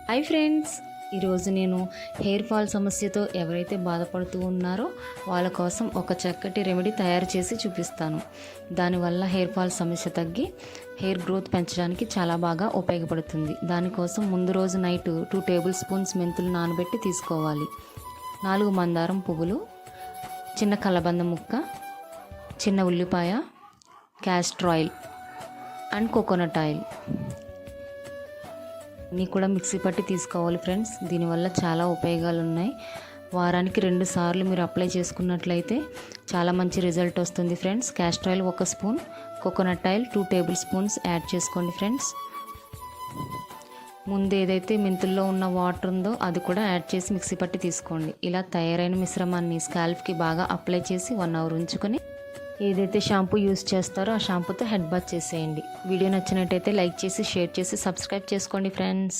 Hi friends, ఈరోజు నేను hair fall సమస్యతో ఎవరైతే బాధపడుతూ ఉన్నారో వాళ్ళ కోసం ఒక చక్కటి రెమెడీ తయారు చేసి చూపిస్తాను. దానివల్ల హెయిర్ ఫాల్ సమస్య తగ్గి హెయిర్ గ్రోత్ పెంచడానికి చాలా బాగా ఉపయోగపడుతుంది. దానికోసం ముందు రోజు నైట్ 2 టేబుల్ స్పూన్స్ మెంతులు నానబెట్టి తీసుకోవాలి. 4 మందారం పువ్వులు, చిన్న కలబంద ముక్క, చిన్న ఉల్లిపాయ, castor oil and coconut oil అన్నీ కూడా మిక్సీ పట్టి తీసుకోవాలి ఫ్రెండ్స్. దీనివల్ల చాలా ఉపయోగాలు ఉన్నాయి. వారానికి 2 సార్లు మీరు అప్లై చేసుకున్నట్లయితే చాలా మంచి రిజల్ట్ వస్తుంది friends. Castor oil 1 spoon, coconut oil 2 table spoons add చేసుకోండి ఫ్రెండ్స్. ముందు ఏదైతే మెంతుల్లో ఉన్న వాటర్ ఉందో అది కూడా యాడ్ చేసి మిక్సీ పట్టి తీసుకోండి. ఇలా తయారైన మిశ్రమాన్ని స్కాల్ప్కి బాగా అప్లై చేసి 1 అవర్ ఉంచుకొని ఏదైతే షాంపూ యూస్ చేస్తారో ఆ షాంపూతో హెడ్ బాత్ చేసేయండి. వీడియో నచ్చినట్టయితే లైక్ చేసి, షేర్ చేసి, సబ్స్క్రైబ్ చేసుకోండి ఫ్రెండ్స్.